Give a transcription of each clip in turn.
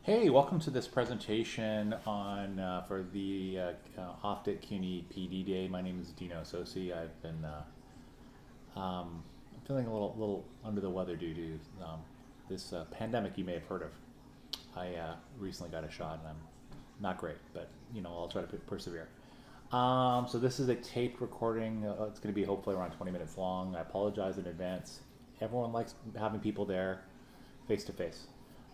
Hey, welcome to this presentation on for the Optic CUNY PD Day. My name is Dino Sossi. I've been I'm feeling a little under the weather due to this pandemic you may have heard of. I recently got a shot and I'm not great, but I'll try to persevere. So this is a taped recording. It's going to be hopefully around 20 minutes long. I apologize in advance. Everyone likes having people there face to face.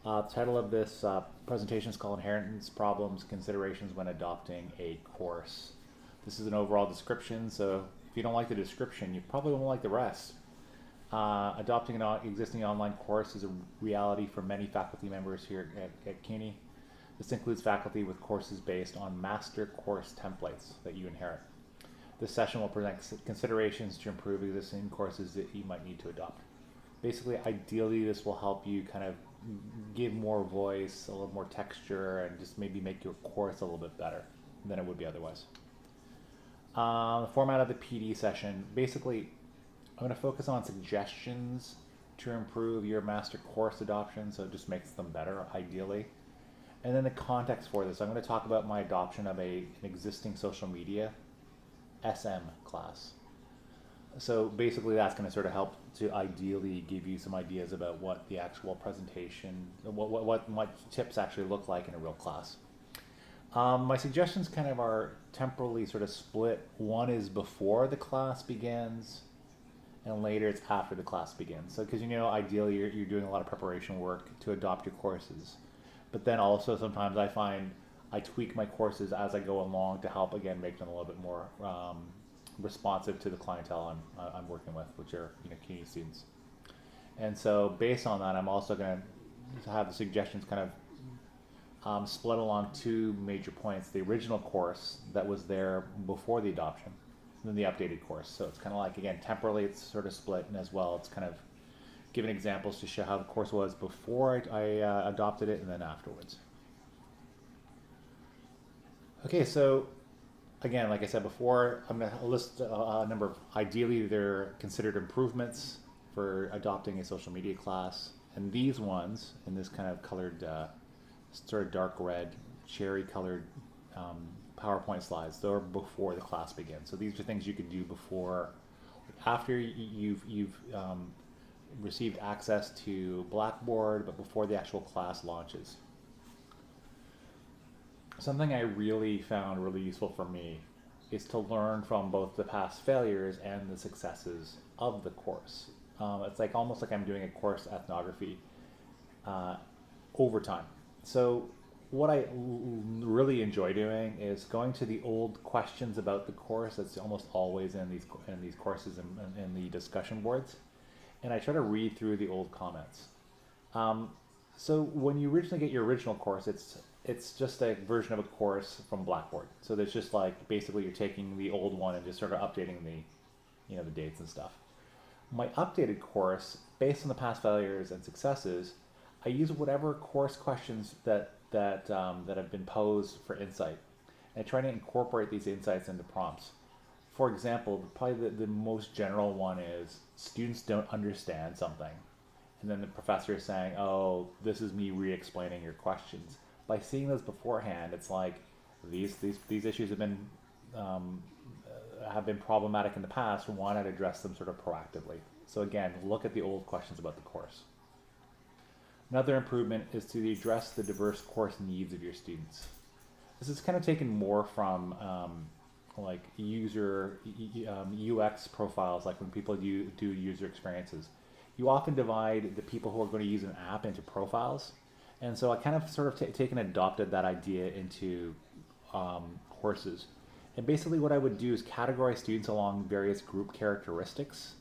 The title of this presentation is called Inheritance Problems, Considerations When Adopting a Course. This is an overall description, so if you don't like the description, you probably won't like the rest. Adopting an existing online course is a reality for many faculty members here at CUNY. This includes faculty with courses based on master course templates that you inherit. This session will present considerations to improve existing courses that you might need to adopt. Basically, ideally, this will help you kind of give more voice, a little more texture, and just maybe make your course a little bit better than it would be otherwise. The format of the PD session, basically, I'm going to focus on suggestions to improve your master course adoption, so it just makes them better, ideally. And then the context for this, I'm going to talk about my adoption of an existing social media SM class. So basically that's going to sort of help to ideally give you some ideas about what the actual presentation, what tips actually look like in a real class. My suggestions kind of are temporally sort of split. One is before the class begins, and later it's after the class begins. So because ideally you're doing a lot of preparation work to adopt your courses. But then also sometimes I find I tweak my courses as I go along to help, again, make them a little bit more responsive to the clientele I'm working with, which are CUNY students. And so based on that, I'm also going to have the suggestions kind of split along two major points: the original course that was there before the adoption, and then the updated course. So it's kind of like, again, temporally it's sort of split, and as well it's kind of giving examples to show how the course was before I adopted it and then afterwards. Okay, so again, like I said before, I'm going to list a number of, ideally they're considered improvements for adopting a social media class. And these ones, in this kind of colored, sort of dark red, cherry colored PowerPoint slides, they're before the class begins. So these are things you can do before, after you've received access to Blackboard, but before the actual class launches. Something I really found really useful for me is to learn from both the past failures and the successes of the course. It's like almost like I'm doing a course ethnography over time. So what I really enjoy doing is going to the old questions about the course. That's almost always in these courses and in the discussion boards, and I try to read through the old comments. So when you originally get your original course, it's just a version of a course from Blackboard. So there's just like, basically you're taking the old one and just sort of updating the dates and stuff. My updated course, based on the past failures and successes, I use whatever course questions that have been posed for insight, and I try to incorporate these insights into prompts. For example, probably the most general one is students don't understand something, and then the professor is saying, "Oh, this is me re-explaining your questions." By seeing those beforehand, it's like these issues have been problematic in the past. Why not address them sort of proactively? So again, look at the old questions about the course. Another improvement is to address the diverse course needs of your students. This is kind of taken more from like user UX profiles, like when people do user experiences. You often divide the people who are going to use an app into profiles. And so I kind of sort of taken and adopted that idea into courses. And basically what I would do is categorize students along various group characteristics.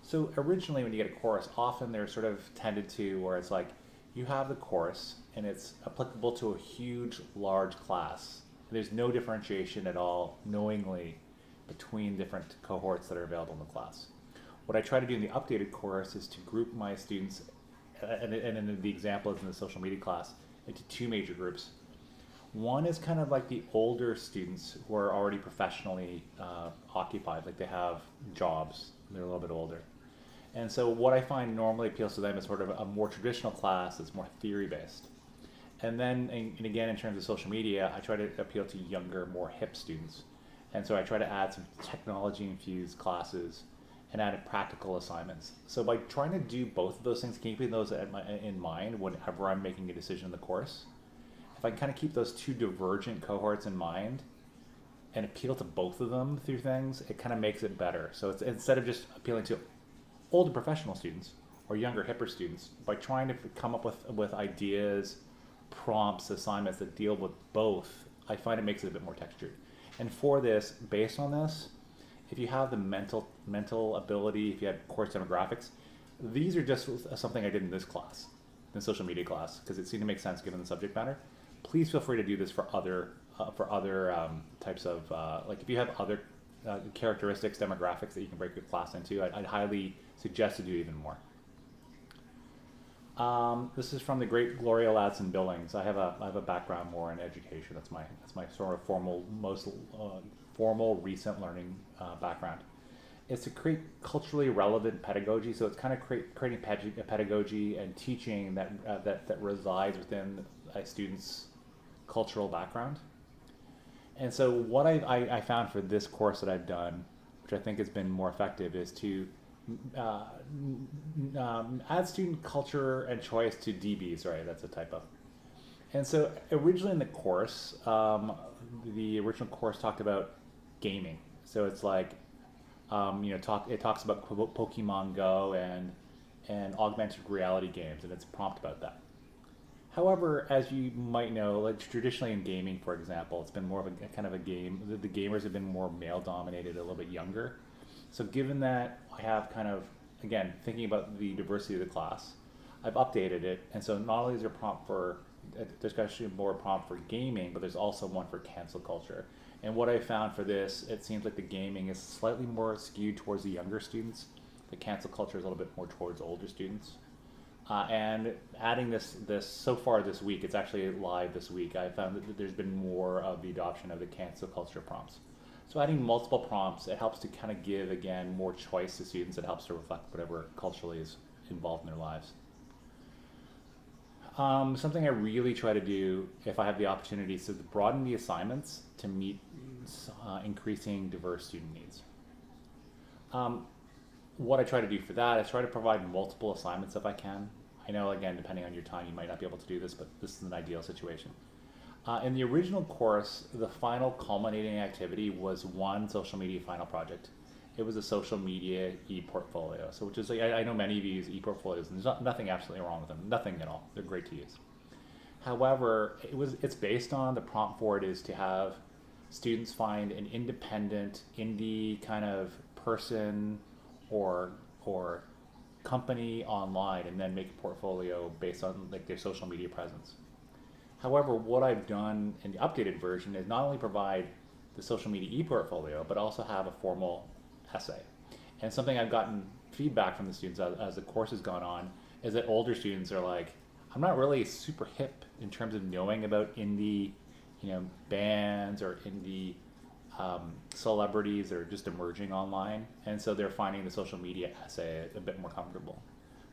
So originally when you get a course, often they're sort of tended to where it's like, you have the course and it's applicable to a huge, large class. There's no differentiation at all, knowingly, between different cohorts that are available in the class. What I try to do in the updated course is to group my students, and in the example is in the social media class, into two major groups. One is kind of like the older students who are already professionally occupied, like they have jobs, they're a little bit older. And so what I find normally appeals to them is sort of a more traditional class that's more theory-based. And then, and again, in terms of social media, I try to appeal to younger, more hip students. And so I try to add some technology-infused classes and add practical assignments. So by trying to do both of those things, keeping those in mind whenever I'm making a decision in the course, if I can kind of keep those two divergent cohorts in mind and appeal to both of them through things, it kind of makes it better. So it's instead of just appealing to older professional students or younger, hipper students, by trying to come up with ideas, prompts, assignments that deal with both, I find it makes it a bit more textured. And for this, based on this, if you have the mental ability, if you have course demographics, these are just something I did in this class, in social media class, because it seemed to make sense given the subject matter. Please feel free to do this for other types of, like if you have other characteristics, demographics that you can break your class into, I'd highly suggest to do even more. This is from the great Gloria Ladson Billings. I have a background more in education. That's my sort of most formal recent learning background. It's to create culturally relevant pedagogy. So it's kind of creating pedagogy and teaching that resides within a student's cultural background. And so what I found for this course that I've done, which I think has been more effective, is to add student culture and choice to DBs, right? That's a typo. And so originally in the course, the original course talked about gaming. So it's like, it talks about Pokemon Go and augmented reality games, and it's a prompt about that. However, as you might know, like traditionally in gaming, for example, it's been more of a kind of a game. The gamers have been more male dominated, a little bit younger. So given that I have kind of, again, thinking about the diversity of the class, I've updated it. And so not only is there a prompt for, there's actually more prompt for gaming, but there's also one for cancel culture. And what I found for this, it seems like the gaming is slightly more skewed towards the younger students. The cancel culture is a little bit more towards older students. And adding this so far this week, it's actually live this week, I found that there's been more of the adoption of the cancel culture prompts. So adding multiple prompts, it helps to kind of give, again, more choice to students. It helps to reflect whatever culturally is involved in their lives. Something I really try to do if I have the opportunity is to broaden the assignments to meet increasing diverse student needs. What I try to do for that is try to provide multiple assignments if I can. I know, again, depending on your time, you might not be able to do this, but this is an ideal situation. In the original course, the final culminating activity was one social media final project. It was a social media e-portfolio. So which is, like, I know many of you use e-portfolios, and there's nothing absolutely wrong with them, nothing at all. They're great to use. However, it's based on, the prompt for it is to have students find an independent, indie kind of person or company online and then make a portfolio based on like their social media presence. However, what I've done in the updated version is not only provide the social media e-portfolio, but also have a formal essay. And something I've gotten feedback from the students as the course has gone on is that older students are like, I'm not really super hip in terms of knowing about indie, bands or indie celebrities that are just emerging online. And so they're finding the social media essay a bit more comfortable.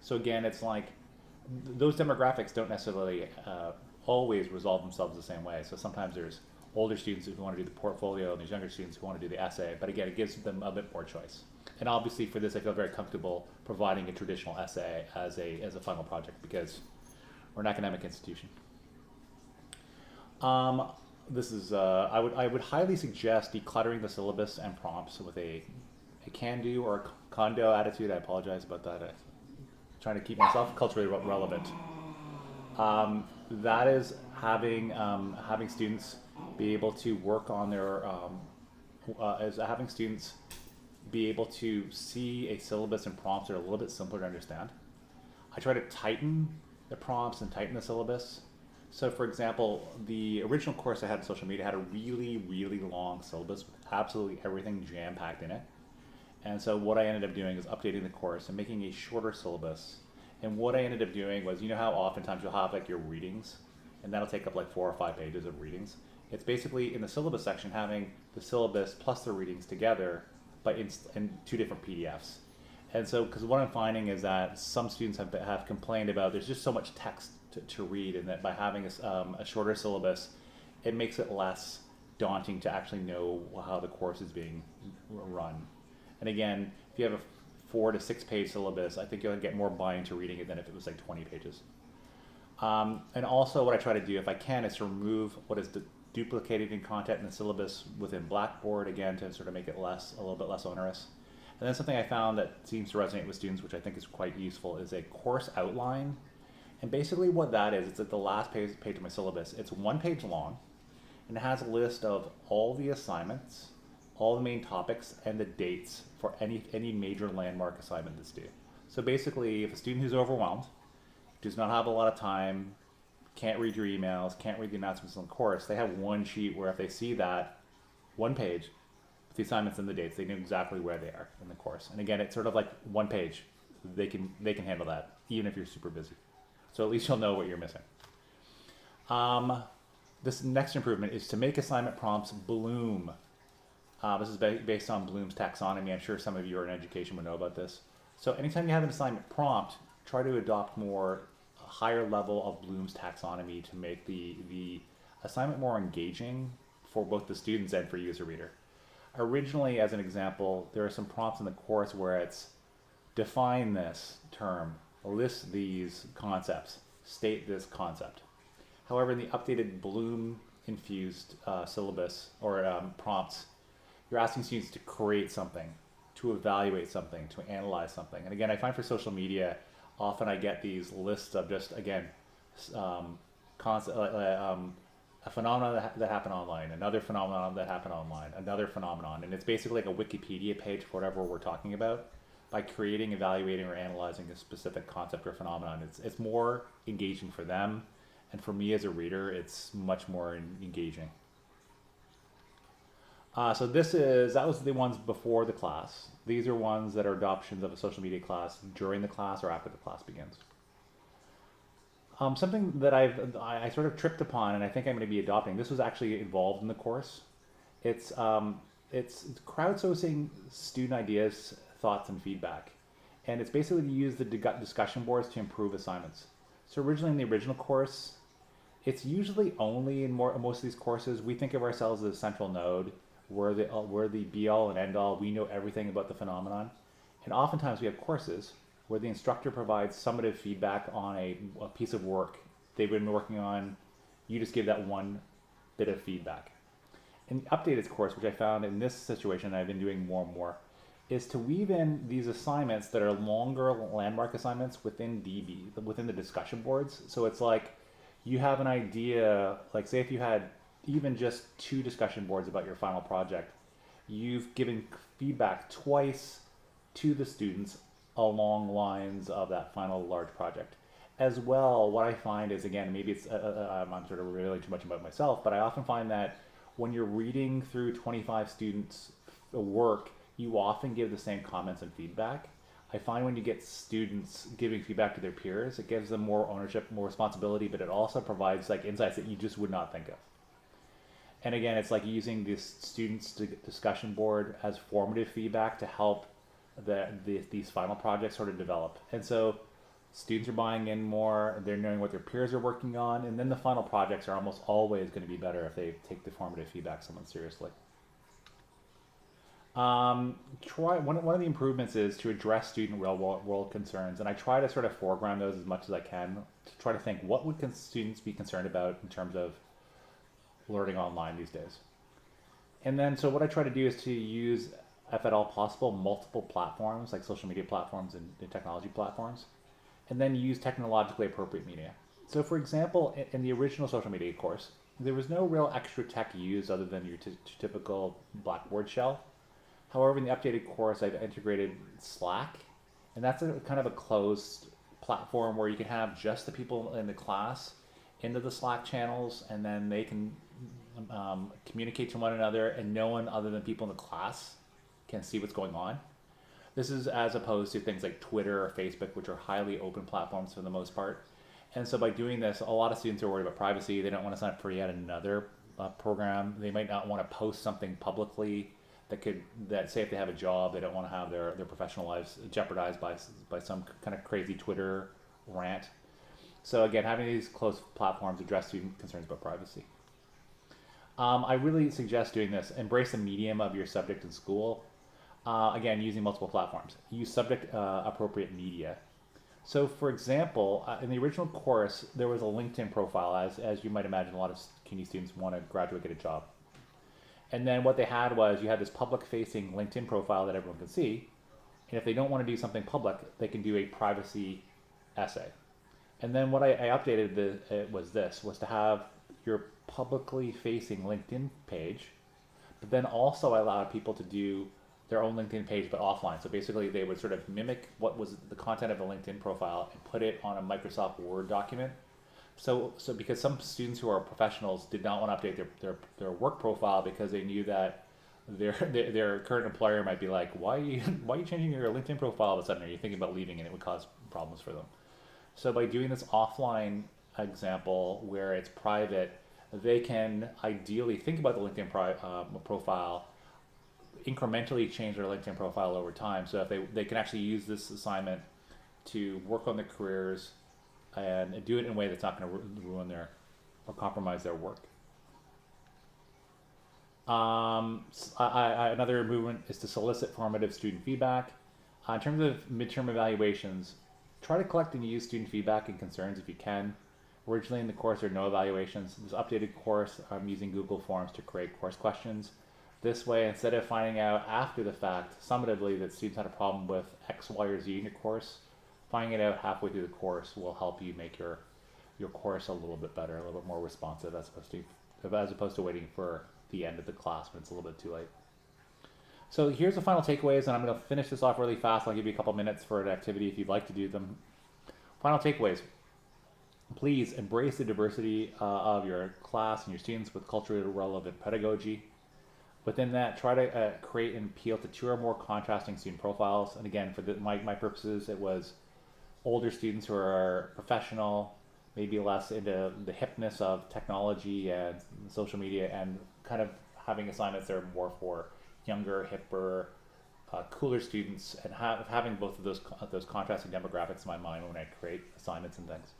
So again, it's like those demographics don't necessarily always resolve themselves the same way. So sometimes there's older students who want to do the portfolio and there's younger students who want to do the essay, but again, it gives them a bit more choice. And obviously for this, I feel very comfortable providing a traditional essay as a final project because we're an academic institution. This is, I would highly suggest decluttering the syllabus and prompts with a can-do or a condo attitude. I apologize about that. I'm trying to keep myself culturally relevant. That is having students be able to work on their, having students be able to see a syllabus and prompts that are a little bit simpler to understand. I try to tighten the prompts and tighten the syllabus. So for example, the original course I had in social media had a really, really long syllabus with absolutely everything jam-packed in it. And so what I ended up doing is updating the course and making a shorter syllabus. And what I ended up doing was, how oftentimes you'll have like your readings, and that'll take up like 4 or 5 pages of readings. It's basically in the syllabus section having the syllabus plus the readings together, but in 2 different PDFs. And so, because what I'm finding is that some students have complained about there's just so much text to read, and that by having a shorter syllabus, it makes it less daunting to actually know how the course is being run. And again, if you have a 4 to 6 page syllabus, I think you'll get more buy-in to reading it than if it was like 20 pages. And also what I try to do, if I can, is to remove what is duplicated in content in the syllabus within Blackboard, again, to sort of make it a little bit less onerous. And then something I found that seems to resonate with students, which I think is quite useful, is a course outline. And basically what that is, it's at the last page of my syllabus. It's 1 page long, and it has a list of all the assignments, all the main topics, and the dates for any major landmark assignment that's due. So basically, if a student who's overwhelmed, does not have a lot of time, can't read your emails, can't read the announcements on the course, they have one sheet where if they see that 1 page with the assignments and the dates, they know exactly where they are in the course. And again, it's sort of like 1 page. They can handle that, even if you're super busy. So at least you'll know what you're missing. This next improvement is to make assignment prompts bloom. This is based on Bloom's taxonomy. I'm sure some of you are in education would know about this. So anytime you have an assignment prompt, try to adopt more higher level of Bloom's taxonomy to make the assignment more engaging for both the students and for you as a reader. Originally, as an example, there are some prompts in the course where it's define this term, list these concepts, state this concept. However, in the updated Bloom-infused syllabus or prompts, you're asking students to create something, to evaluate something, to analyze something. And again, I find for social media, often I get these lists of just, again, a phenomenon that happened online, another phenomenon that happened online, another phenomenon. And it's basically like a Wikipedia page for whatever we're talking about. By creating, evaluating, or analyzing a specific concept or phenomenon, it's more engaging for them. And for me as a reader, it's much more engaging. So that was the ones before the class. These are ones that are adoptions of a social media class during the class or after the class begins. Something that I sort of tripped upon, and I think I'm going to be adopting. This was actually involved in the course. It's crowdsourcing student ideas, thoughts, and feedback, and it's basically to use the discussion boards to improve assignments. So originally in the original course, it's usually only in most of these courses we think of ourselves as a central node. We're the be all and end all. We know everything about the phenomenon. And oftentimes we have courses where the instructor provides summative feedback on a piece of work they've been working on. You just give that one bit of feedback. In the updated course, which I found in this situation I've been doing more and more, is to weave in these assignments that are longer landmark assignments within within the discussion boards. So it's like you have an idea, like say if you had even just 2 discussion boards about your final project, you've given feedback twice to the students along lines of that final large project. As well, what I find is, again, maybe it's I'm sort of revealing too much about myself, but I often find that when you're reading through 25 students' work, you often give the same comments and feedback. I find when you get students giving feedback to their peers, it gives them more ownership, more responsibility, but it also provides like insights that you just would not think of. And again, it's like using this students' discussion board as formative feedback to help these final projects sort of develop. And so students are buying in more, they're knowing what their peers are working on, and then the final projects are almost always going to be better if they take the formative feedback somewhat seriously. One of the improvements is to address student real world concerns, and I try to sort of foreground those as much as I can to try to think what would students be concerned about in terms of learning online these days. And then so what I try to do is to use, if at all possible, multiple platforms like social media platforms and technology platforms, and then use technologically appropriate media. So for example, in the original social media course, there was no real extra tech used other than your typical Blackboard shell. However, in the updated course, I've integrated Slack, and that's a kind of a closed platform where you can have just the people in the class into the Slack channels, and then they can communicate to one another, and no one other than people in the class can see what's going on. This is as opposed to things like Twitter or Facebook, which are highly open platforms for the most part. And so by doing this, a lot of students are worried about privacy. They don't want to sign up for yet another program. They might not want to post something publicly that say if they have a job, they don't want to have their professional lives jeopardized by some kind of crazy Twitter rant. So again, having these closed platforms address student concerns about privacy. I really suggest doing this. Embrace the medium of your subject in school. Again, using multiple platforms. Use subject appropriate media. So for example, in the original course, there was a LinkedIn profile. As you might imagine, a lot of CUNY students want to graduate, get a job. And then what they had was you had this public facing LinkedIn profile that everyone can see. And if they don't want to do something public, they can do a privacy essay. And then what I updated was to have your publicly facing LinkedIn page, but then also I allowed people to do their own LinkedIn page but offline. So basically they would sort of mimic what was the content of a LinkedIn profile and put it on a Microsoft Word document. So because some students who are professionals did not want to update their work profile because they knew that their current employer might be like, why are you changing your LinkedIn profile all of a sudden? Are you thinking about leaving? And it would cause problems for them. So by doing this offline example where it's private, they can ideally think about the LinkedIn profile, incrementally change their LinkedIn profile over time. So if they can actually use this assignment to work on their careers and do it in a way that's not going to ruin or compromise their work. Another movement is to solicit formative student feedback. In terms of midterm evaluations, try to collect and use student feedback and concerns if you can. Originally in the course, there are no evaluations. This updated course, I'm using Google Forms to create course questions. This way, instead of finding out after the fact, summatively, that students had a problem with X, Y, or Z in your course, finding it out halfway through the course will help you make your course a little bit better, a little bit more responsive as opposed to waiting for the end of the class when it's a little bit too late. So here's the final takeaways, and I'm going to finish this off really fast. I'll give you a couple minutes for an activity if you'd like to do them. Final takeaways. Please embrace the diversity of your class and your students with culturally relevant pedagogy. Within that, try to create and appeal to 2 or more contrasting student profiles. And again, for my purposes, it was older students who are professional, maybe less into the hipness of technology and social media, and kind of having assignments that are more for younger, hipper, cooler students, and having both of those contrasting demographics in my mind when I create assignments and things.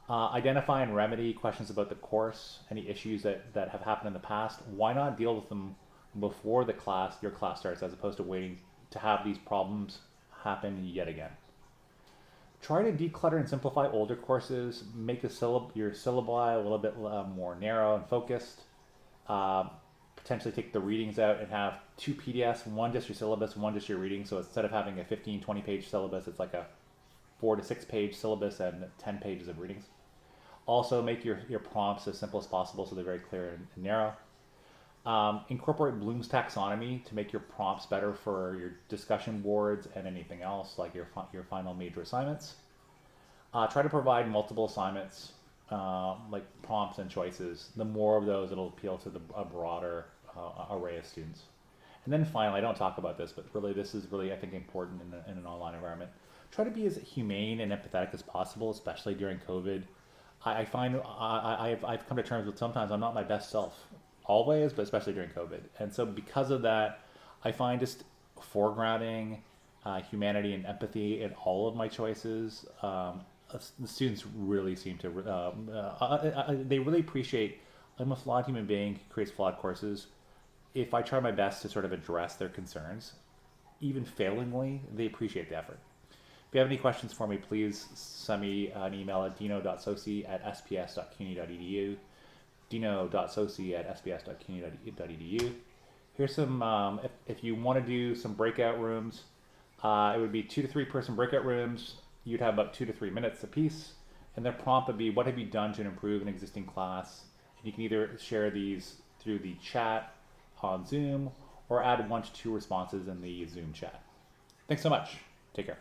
Identify and remedy questions about the course, any issues that have happened in the past. Why not deal with them before your class starts, as opposed to waiting to have these problems happen yet again? Try to declutter and simplify older courses. Make your syllabi a little bit more narrow and focused. Potentially take the readings out and have 2 PDFs, one just your syllabus, one just your reading. So instead of having a 15, 20 page syllabus, it's like a 4 to 6 page syllabus and 10 pages of readings. Also make your prompts as simple as possible so they're very clear and narrow. Incorporate Bloom's taxonomy to make your prompts better for your discussion boards and anything else like your final major assignments. Try to provide multiple assignments like prompts and choices. The more of those, it'll appeal to a broader array of students. And then finally, I don't talk about this, but really this is really, I think, important in an online environment. Try to be as humane and empathetic as possible, especially during COVID. I find I've come to terms with sometimes I'm not my best self, always, but especially during COVID. And so because of that, I find just foregrounding humanity and empathy in all of my choices. The students really seem to, they really appreciate, I'm a flawed human being who creates flawed courses. If I try my best to sort of address their concerns, even failingly, they appreciate the effort. If you have any questions for me, please send me an email at dino.sossi@sps.cuny.edu, dino.sossi@sps.cuny.edu. Here's some, if you want to do some breakout rooms, it would be 2 to 3 person breakout rooms. You'd have about 2 to 3 minutes apiece. And their prompt would be, what have you done to improve an existing class? And you can either share these through the chat on Zoom or add 1 to 2 responses in the Zoom chat. Thanks so much. Take care.